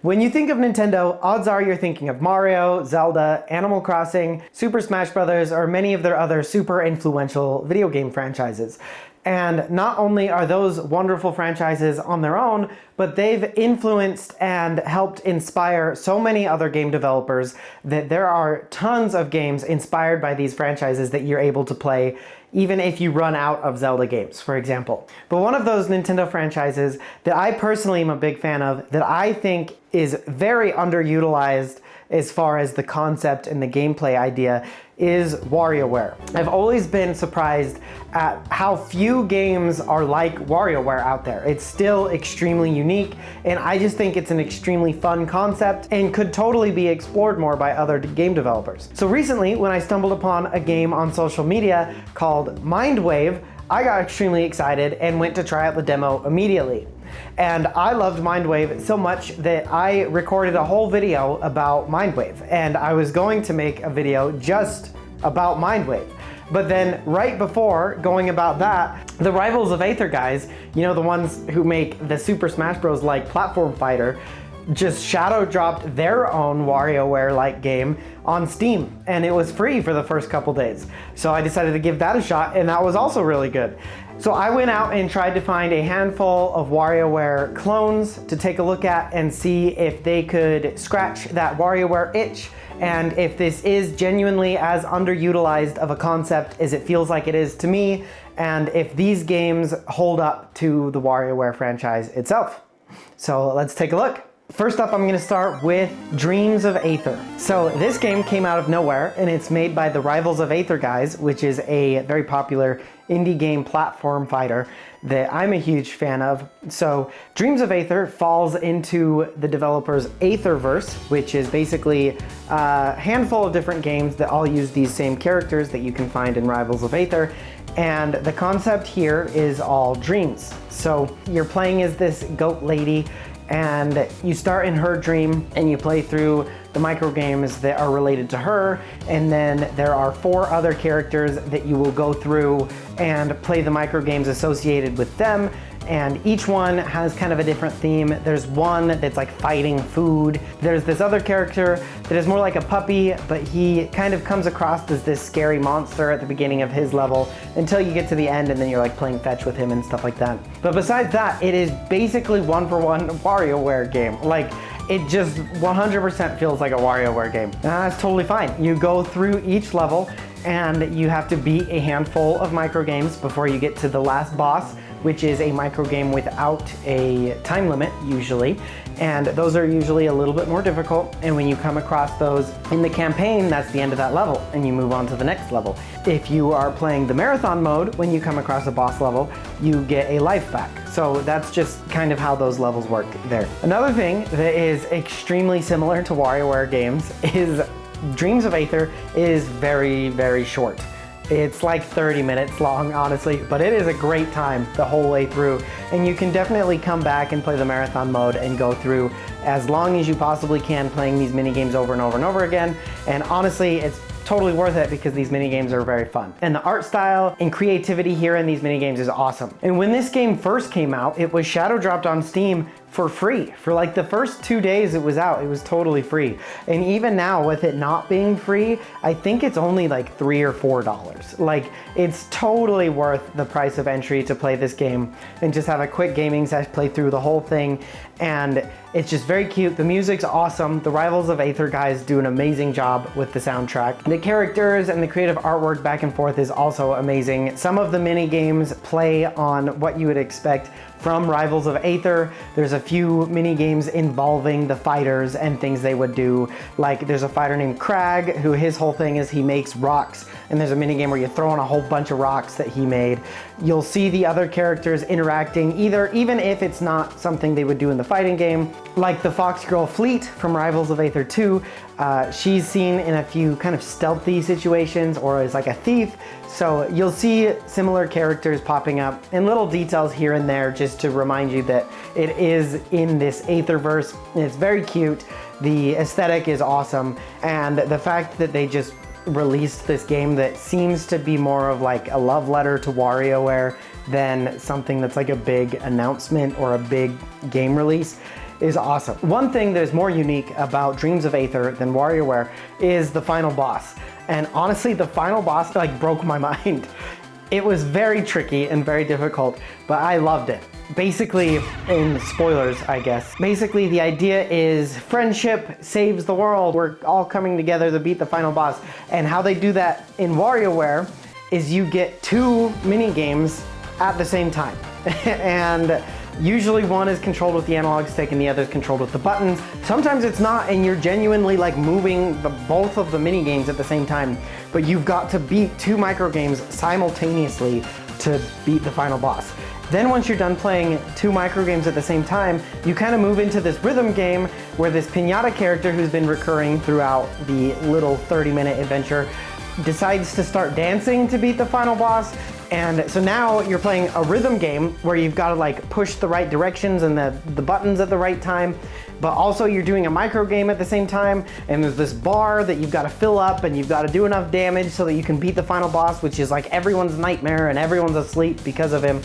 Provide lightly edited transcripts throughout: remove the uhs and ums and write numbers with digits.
When you think of Nintendo, odds are you're thinking of Mario, Zelda, Animal Crossing, Super Smash Bros., or many of their other super influential video game franchises. And not only are those wonderful franchises on their own, but they've influenced and helped inspire so many other game developers that there are tons of games inspired by these franchises that you're able to play even if you run out of Zelda games, for example. But one of those Nintendo franchises that I personally am a big fan of, that I think is very underutilized as far as the concept and the gameplay idea, is WarioWare. I've always been surprised at how few games are like WarioWare out there. It's still extremely unique, and I just think it's an extremely fun concept and could totally be explored more by other game developers. So recently, when I stumbled upon a game on social media called Mindwave, I got extremely excited and went to try out the demo immediately. And I loved Mindwave so much that I recorded a whole video about Mindwave, and I was going to make a video just about Mindwave. But then right before going about that, the Rivals of Aether guys, you know, the ones who make the Super Smash Bros. Like platform fighter, just shadow dropped their own WarioWare-like game on Steam, and it was free for the first couple days. So I decided to give that a shot, and that was also really good. So I went out and tried to find a handful of WarioWare clones to take a look at and see if they could scratch that WarioWare itch, and if this is genuinely as underutilized of a concept as it feels like it is to me, and if these games hold up to the WarioWare franchise itself. So let's take a look. First up, I'm going to start with Dreams of Aether. So this game came out of nowhere, and it's made by the Rivals of Aether guys, which is a very popular indie game platform fighter that I'm a huge fan of. So Dreams of Aether falls into the developer's Aetherverse, which is basically a handful of different games that all use these same characters that you can find in Rivals of Aether. And the concept here is all dreams. So you're playing as this goat lady, and you start in her dream and you play through the microgames that are related to her, and then there are 4 other characters that you will go through and play the microgames associated with them, and each one has kind of a different theme. There's one that's like fighting food. There's this other character that is more like a puppy, but he kind of comes across as this scary monster at the beginning of his level until you get to the end, and then you're like playing fetch with him and stuff like that. But besides that, it is basically one-for-one WarioWare game. Like, it just 100% feels like a WarioWare game. And that's totally fine. You go through each level and you have to beat a handful of microgames before you get to the last boss, which is a microgame without a time limit usually. And those are usually a little bit more difficult. And when you come across those in the campaign, that's the end of that level and you move on to the next level. If you are playing the marathon mode, when you come across a boss level, you get a life back. So that's just kind of how those levels work there. Another thing that is extremely similar to WarioWare games is Dreams of Aether is very, very short. It's like 30 minutes long, honestly, but it is a great time the whole way through. And you can definitely come back and play the marathon mode and go through as long as you possibly can, playing these mini games over and over and over again. And honestly, it's totally worth it because these mini games are very fun. And the art style and creativity here in these mini games is awesome. And when this game first came out, it was shadow dropped on Steam for free. For like the first 2 days it was out, it was totally free. And even now, with it not being free, I think it's only like $3 or $4. Like, it's totally worth the price of entry to play this game and just have a quick gaming session, play through the whole thing. And it's just very cute. The music's awesome. The Rivals of Aether guys do an amazing job with the soundtrack. The characters and the creative artwork back and forth is also amazing. Some of the mini games play on what you would expect from Rivals of Aether. There's a few mini games involving the fighters and things they would do. Like, there's a fighter named Crag who his whole thing is he makes rocks, and there's a mini game where you throw in a whole bunch of rocks that he made. You'll see the other characters interacting, even if it's not something they would do in the fighting game. Like the Fox Girl Fleet from Rivals of Aether 2, she's seen in a few kind of stealthy situations or as like a thief. So you'll see similar characters popping up and little details here and there just to remind you that it is in this Aetherverse. It's very cute. The aesthetic is awesome. And the fact that they just released this game that seems to be more of like a love letter to WarioWare than something that's like a big announcement or a big game release is awesome. One thing that is more unique about Dreams of Aether than WarioWare is the final boss. And honestly, the final boss like broke my mind. It was very tricky and very difficult, but I loved it. Basically, in spoilers, I guess. Basically, the idea is friendship saves the world. We're all coming together to beat the final boss. And how they do that in WarioWare is you get 2 mini games at the same time. And usually one is controlled with the analog stick and the other is controlled with the buttons. Sometimes it's not, and you're genuinely like moving both of the mini games at the same time, but you've got to beat 2 micro games simultaneously to beat the final boss. Then once you're done playing 2 micro games at the same time, you kind of move into this rhythm game where this piñata character who's been recurring throughout the little 30-minute adventure decides to start dancing to beat the final boss. And so now you're playing a rhythm game where you've got to like push the right directions and the buttons at the right time, but also you're doing a micro game at the same time, and there's this bar that you've got to fill up and you've got to do enough damage so that you can beat the final boss, which is like everyone's nightmare and everyone's asleep because of him.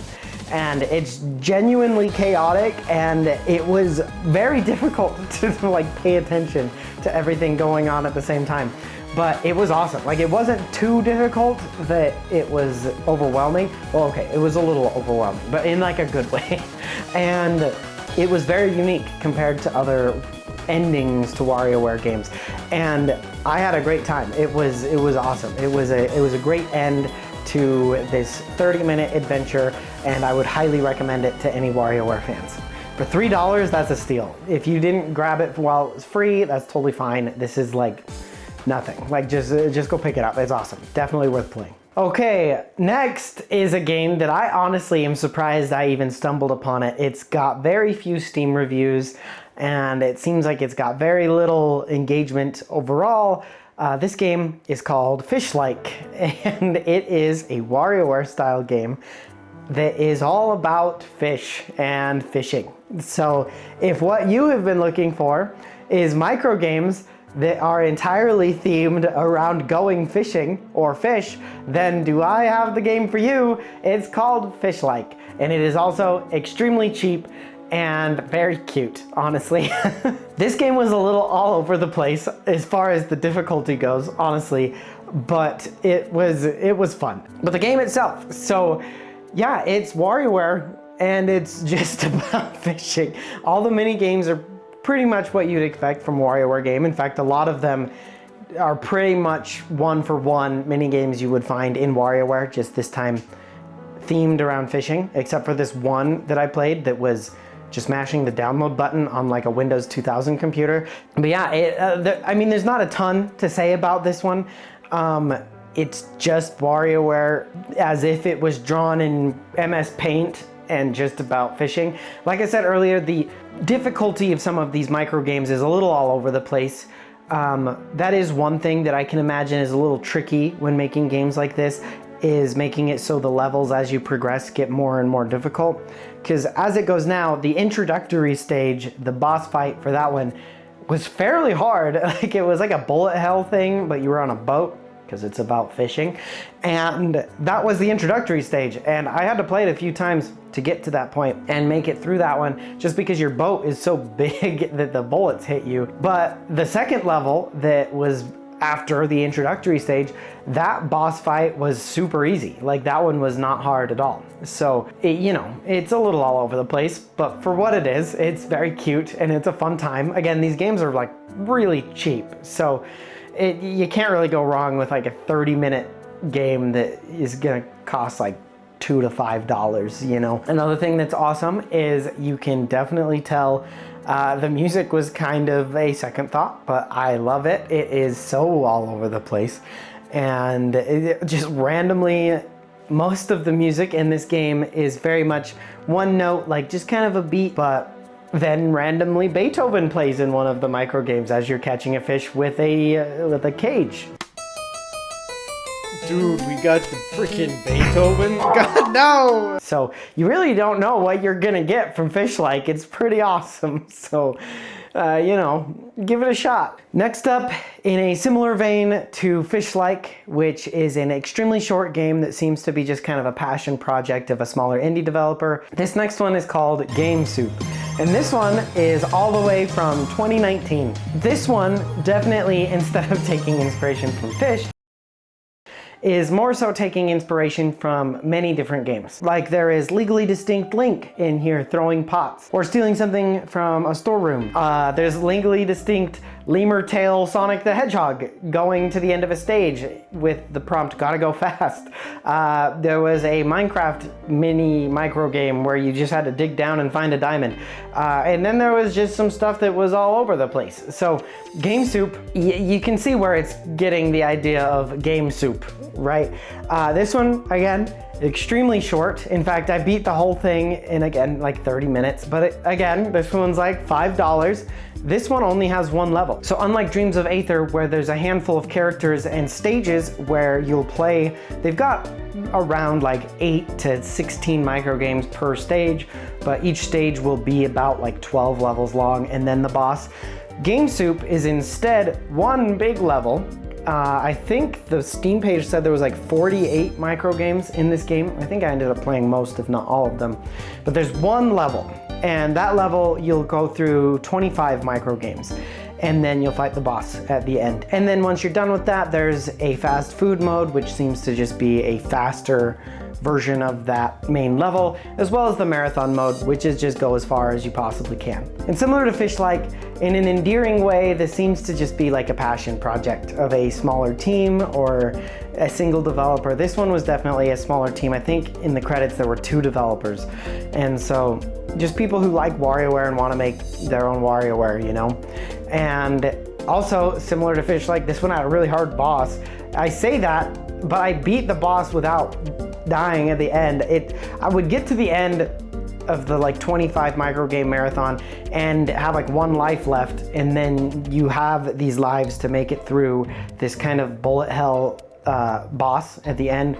And it's genuinely chaotic, and it was very difficult to like pay attention to everything going on at the same time. But it was awesome. Like, it wasn't too difficult that it was overwhelming. Well, okay, it was a little overwhelming, but in like a good way. And it was very unique compared to other endings to WarioWare games. And I had a great time. It was awesome. It was a great end to this 30-minute adventure, and I would highly recommend it to any WarioWare fans. For $3, that's a steal. If you didn't grab it while it was free, that's totally fine. This is like nothing. Like, just go pick it up. It's awesome. Definitely worth playing. Okay, next is a game that I honestly am surprised I even stumbled upon it. It's got very few Steam reviews, and it seems like it's got very little engagement overall. This game is called Fish-like, and it is a WarioWare-style game that is all about fish and fishing. So if what you have been looking for is micro games that are entirely themed around going fishing or fish, then do I have the game for you. It's called Fish-like, and it is also extremely cheap and very cute, honestly. This game was a little all over the place as far as the difficulty goes, honestly, but it was fun. But the game itself, so yeah, it's WarioWare and it's just about fishing. All the mini games are pretty much what you'd expect from a WarioWare game. In fact, a lot of them are pretty much one-for-one mini games you would find in WarioWare, just this time themed around fishing, except for this one that I played that was just mashing the download button on like a Windows 2000 computer. But yeah, I mean, there's not a ton to say about this one. It's just WarioWare as if it was drawn in MS Paint and just about fishing. Like I said earlier, the difficulty of some of these micro games is a little all over the place. That is one thing that I can imagine is a little tricky when making games like this, is making it so the levels as you progress get more and more difficult. Because as it goes now, the introductory stage, the boss fight for that one, was fairly hard. Like, it was like a bullet hell thing, but you were on a boat, because it's about fishing. And that was the introductory stage, and I had to play it a few times to get to that point and make it through that one, just because your boat is so big that the bullets hit you. But the second level that was after the introductory stage, that boss fight was super easy. Like, that one was not hard at all. So, you know, it's a little all over the place, but for what it is, it's very cute and it's a fun time. Again, these games are like really cheap, so you can't really go wrong with like a 30-minute game that is gonna cost like $2 to $5, you know. Another thing that's awesome is you can definitely tell the music was kind of a second thought, but I love it. It is so all over the place, and it just randomly, most of the music in this game is very much one note, like just kind of a beat, but then randomly Beethoven plays in one of the micro games as you're catching a fish with a cage. Dude, we got the freaking Beethoven? God, no! So you really don't know what you're gonna get from Fish-like. It's pretty awesome. So, you know, give it a shot. Next up, in a similar vein to Fish-like, which is an extremely short game that seems to be just kind of a passion project of a smaller indie developer, this next one is called Game Soup. And this one is all the way from 2019. This one definitely, instead of taking inspiration from Fish, is more so taking inspiration from many different games. Like there is Legally Distinct Link in here throwing pots, or stealing something from a storeroom. There's Legally Distinct Lemur Tail Sonic the Hedgehog going to the end of a stage with the prompt, gotta go fast. There was a Minecraft mini micro game where you just had to dig down and find a diamond. And then there was just some stuff that was all over the place. So Game Soup, you can see where it's getting the idea of Game Soup, right? This one, again, extremely short. In fact, I beat the whole thing in, again, like 30 minutes. But again, this one's like $5. This one only has one level. So unlike Dreams of Aether, where there's a handful of characters and stages where you'll play, they've got around like 8 to 16 microgames per stage, but each stage will be about like 12 levels long, and then the boss. Game Soup is instead one big level. I think the Steam page said there was like 48 microgames in this game. I think I ended up playing most, if not all of them. But there's one level, and that level you'll go through 25 microgames, and then you'll fight the boss at the end. And then once you're done with that, there's a fast food mode, which seems to just be a faster version of that main level, as well as the marathon mode, which is just go as far as you possibly can. And similar to Fish-like, in an endearing way, this seems to just be like a passion project of a smaller team or a single developer. This one was definitely a smaller team. I think in the credits there were 2 developers. And so just people who like WarioWare and want to make their own WarioWare, you know? And also, similar to Fish-like, this one had a really hard boss. I say that, but I beat the boss without dying at the end. I would get to the end of the like 25 microgame marathon and have like 1 life left, and then you have these lives to make it through this kind of bullet hell boss at the end,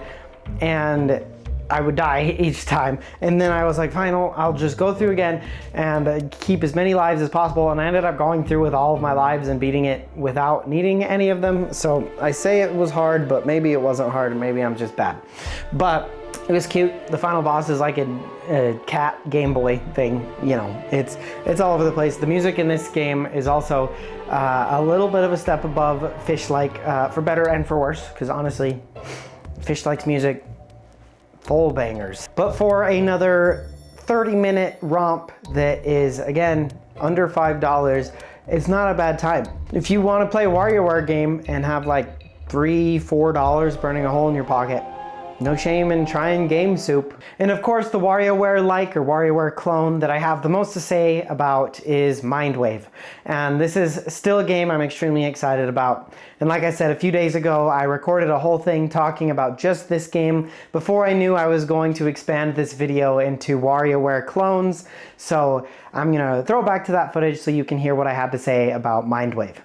and I would die each time. And then I was like, fine, I'll just go through again and keep as many lives as possible. And I ended up going through with all of my lives and beating it without needing any of them. So I say it was hard, but maybe it wasn't hard, and maybe I'm just bad. But it was cute. The final boss is like a cat Game Boy thing. You know, it's all over the place. The music in this game is also a little bit of a step above Fish-like, for better and for worse, because honestly, Fish-like's music, full bangers. But for another 30-minute romp that is, again, under $5, it's not a bad time. If you want to play a WarioWare game and have like $3, $4 burning a hole in your pocket, no shame in trying Game Soup. And of course, the WarioWare-like or WarioWare clone that I have the most to say about is Mindwave. And this is still a game I'm extremely excited about. And like I said, a few days ago, I recorded a whole thing talking about just this game before I knew I was going to expand this video into WarioWare clones. So I'm gonna throw back to that footage so you can hear what I had to say about Mindwave.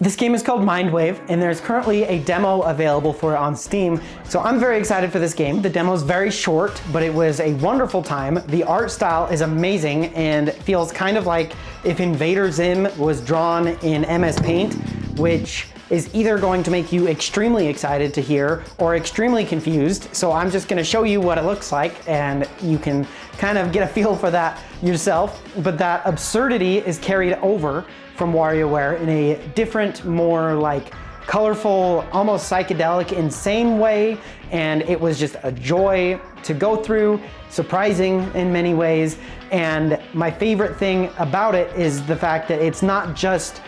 This game is called Mindwave, and there's currently a demo available for it on Steam, so I'm very excited for this game. The demo is very short, but it was a wonderful time. The art style is amazing and feels kind of like if Invader Zim was drawn in MS Paint, which is either going to make you extremely excited to hear or extremely confused. So I'm just gonna show you what it looks like, and you can kind of get a feel for that yourself. But that absurdity is carried over from WarioWare in a different, more like colorful, almost psychedelic, insane way. And it was just a joy to go through, surprising in many ways. And my favorite thing about it is the fact that it's not just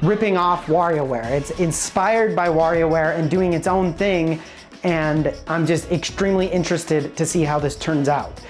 ripping off WarioWare. It's inspired by WarioWare and doing its own thing. And I'm just extremely interested to see how this turns out.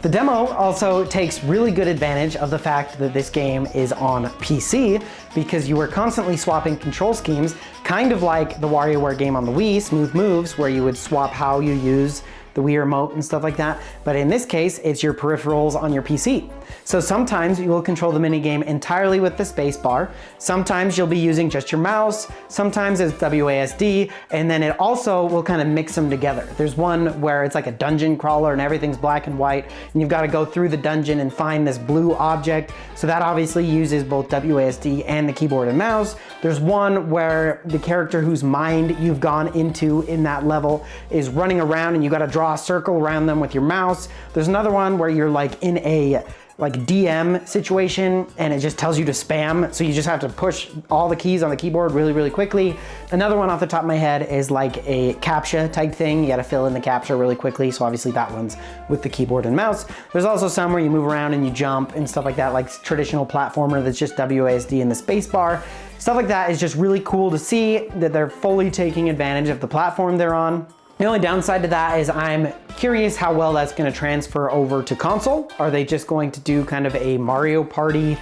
The demo also takes really good advantage of the fact that this game is on PC, because you were constantly swapping control schemes, kind of like the WarioWare game on the Wii, Smooth Moves, where you would swap how you use the Wii remote and stuff like that. But in this case, it's your peripherals on your PC. So sometimes you will control the minigame entirely with the space bar. Sometimes you'll be using just your mouse. Sometimes it's WASD. And then it also will kind of mix them together. There's one where it's like a dungeon crawler and everything's black and white. And you've got to go through the dungeon and find this blue object. So that obviously uses both WASD and the keyboard and mouse. There's one where the character whose mind you've gone into in that level is running around and you got to draw a circle around them with your mouse. There's another one where you're like in a like DM situation, and it just tells you to spam. So you just have to push all the keys on the keyboard really, really quickly. Another one off the top of my head is like a CAPTCHA type thing. You gotta fill in the CAPTCHA really quickly. So obviously that one's with the keyboard and mouse. There's also some where you move around and you jump and stuff like that, like traditional platformer that's just WASD and the space bar. Stuff like that is just really cool to see that they're fully taking advantage of the platform they're on. The only downside to that is I'm curious how well that's gonna transfer over to console. Are they just going to do kind of a Mario Party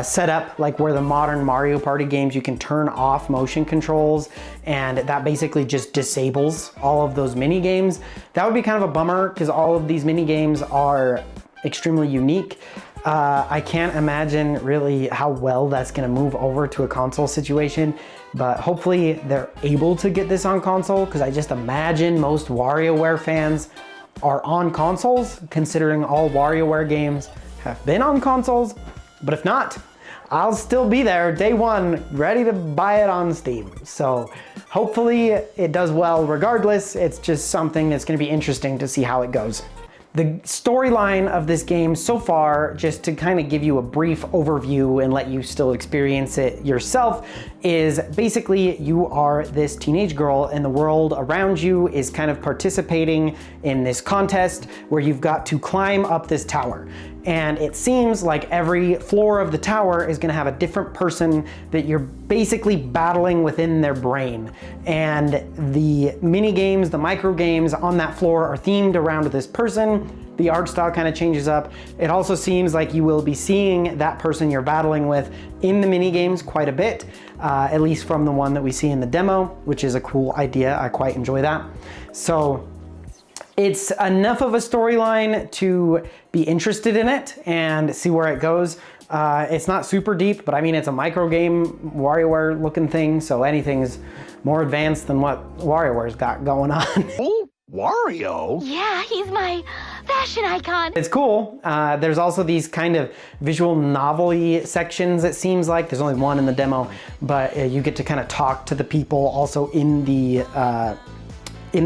setup, like where the modern Mario Party games, you can turn off motion controls and that basically just disables all of those mini games? That would be kind of a bummer because all of these mini games are extremely unique. I can't imagine really how well that's gonna move over to a console situation, but hopefully they're able to get this on console, because I just imagine most WarioWare fans are on consoles, considering all WarioWare games have been on consoles. But if not, I'll still be there day one, ready to buy it on Steam. So hopefully it does well regardless. It's just something that's gonna be interesting to see how it goes. The storyline of this game so far, just to kind of give you a brief overview and let you still experience it yourself, is basically you are this teenage girl and the world around you is kind of participating in this contest where you've got to climb up this tower. And it seems like every floor of the tower is gonna have a different person that you're basically battling within their brain. And the mini games, the micro games on that floor are themed around this person. The art style kind of changes up. It also seems like you will be seeing that person you're battling with in the mini games quite a bit, at least from the one that we see in the demo, which is a cool idea. I quite enjoy that. So it's enough of a storyline to be interested in it and see where it goes. It's not super deep, but I mean, it's a micro game, WarioWare looking thing, so anything's more advanced than what WarioWare's got going on. Oh, Wario? Yeah, he's my fashion icon. It's cool. There's also these kind of visual novelty sections, it seems like. There's only one in the demo, but you get to kind of talk to the people also in the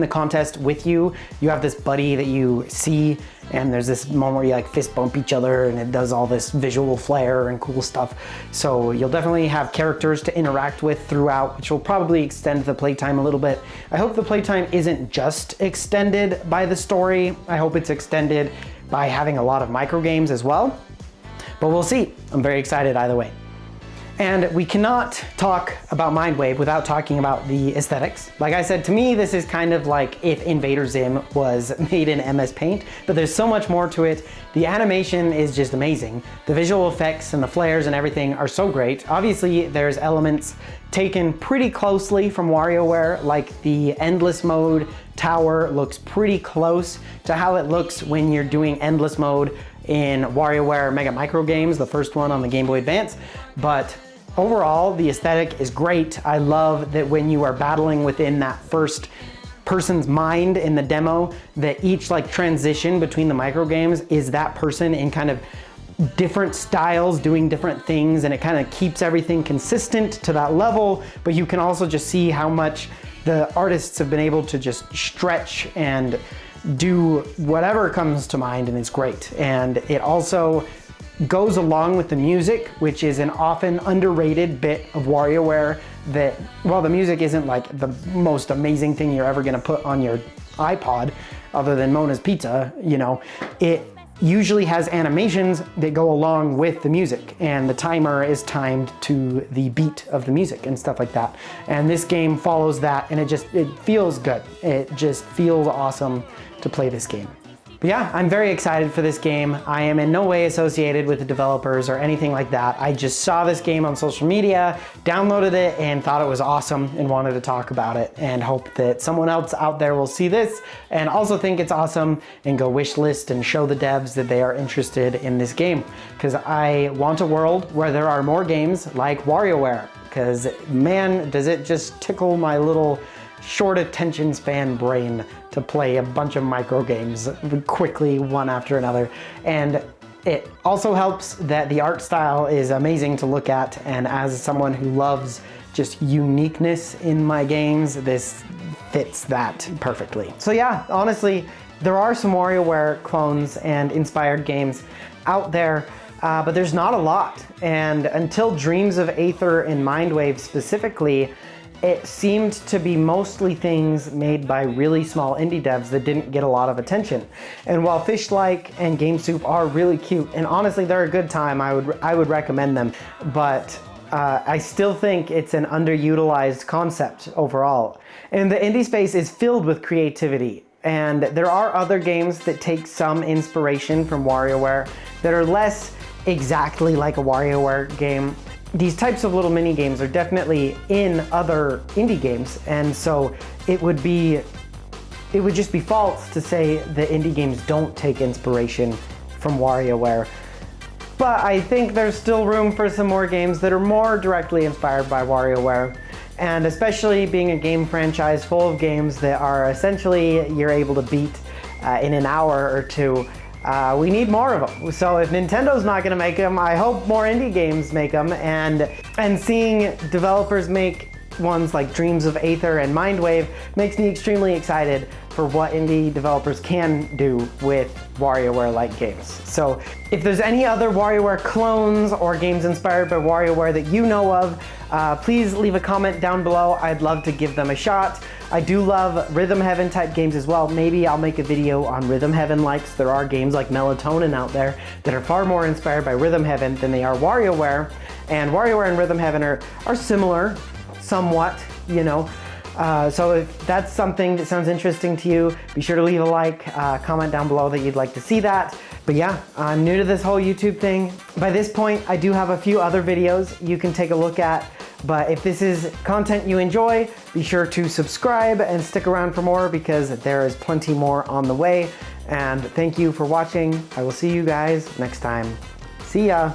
contest with you. You have this buddy that you see, and there's this moment where you like fist bump each other and it does all this visual flair and cool stuff. So you'll definitely have characters to interact with throughout, which will probably extend the playtime a little bit. I hope the playtime isn't just extended by the story. I hope it's extended by having a lot of micro games as well, but we'll see. I'm very excited either way. And we cannot talk about Mindwave without talking about the aesthetics. Like I said, to me, this is kind of like if Invader Zim was made in MS Paint, but there's so much more to it. The animation is just amazing. The visual effects and the flares and everything are so great. Obviously, there's elements taken pretty closely from WarioWare, like the endless mode tower looks pretty close to how it looks when you're doing endless mode in WarioWare Mega Micro Games, the first one on the Game Boy Advance. But overall, the aesthetic is great. I love that when you are battling within that first person's mind in the demo, that each like transition between the micro games is that person in kind of different styles doing different things, and it kind of keeps everything consistent to that level. But you can also just see how much the artists have been able to just stretch and do whatever comes to mind, and it's great. And it also goes along with the music, which is an often underrated bit of WarioWare, that while the music isn't like the most amazing thing you're ever gonna put on your iPod, other than Mona's Pizza, you know, it usually has animations that go along with the music, and the timer is timed to the beat of the music and stuff like that. And this game follows that, and it feels good. It just feels awesome to play this game. But yeah, I'm very excited for this game. I am in no way associated with the developers or anything like that. I just saw this game on social media, downloaded it, and thought it was awesome and wanted to talk about it, and hope that someone else out there will see this and also think it's awesome and go wishlist and show the devs that they are interested in this game. Because I want a world where there are more games like WarioWare, because man, does it just tickle my little short attention span brain to play a bunch of micro games quickly, one after another. And it also helps that the art style is amazing to look at, and as someone who loves just uniqueness in my games, this fits that perfectly. So yeah, honestly, there are some WarioWare clones and inspired games out there, but there's not a lot. And until Dreams of Aether and Mindwave specifically, it seemed to be mostly things made by really small indie devs that didn't get a lot of attention. And while Fish-like and Game Soup are really cute, and honestly they're a good time, I would recommend them, but I still think it's an underutilized concept overall. And the indie space is filled with creativity. And there are other games that take some inspiration from WarioWare that are less exactly like a WarioWare game. These types of little mini games are definitely in other indie games, and so it would just be false to say that indie games don't take inspiration from WarioWare. But I think there's still room for some more games that are more directly inspired by WarioWare. And especially being a game franchise full of games that are essentially you're able to beat in an hour or two, we need more of them. So if Nintendo's not gonna make them, I hope more indie games make them. And seeing developers make ones like Dreams of Aether and Mindwave makes me extremely excited for what indie developers can do with WarioWare-like games. So if there's any other WarioWare clones or games inspired by WarioWare that you know of, please leave a comment down below. I'd love to give them a shot. I do love Rhythm Heaven type games as well. Maybe I'll make a video on Rhythm Heaven likes. There are games like Melatonin out there that are far more inspired by Rhythm Heaven than they are WarioWare. And WarioWare and Rhythm Heaven are similar, somewhat, you know. So if that's something that sounds interesting to you, be sure to leave a like, comment down below that you'd like to see that. But yeah, I'm new to this whole YouTube thing. By this point, I do have a few other videos you can take a look at. But if this is content you enjoy, be sure to subscribe and stick around for more because there is plenty more on the way. And thank you for watching. I will see you guys next time. See ya.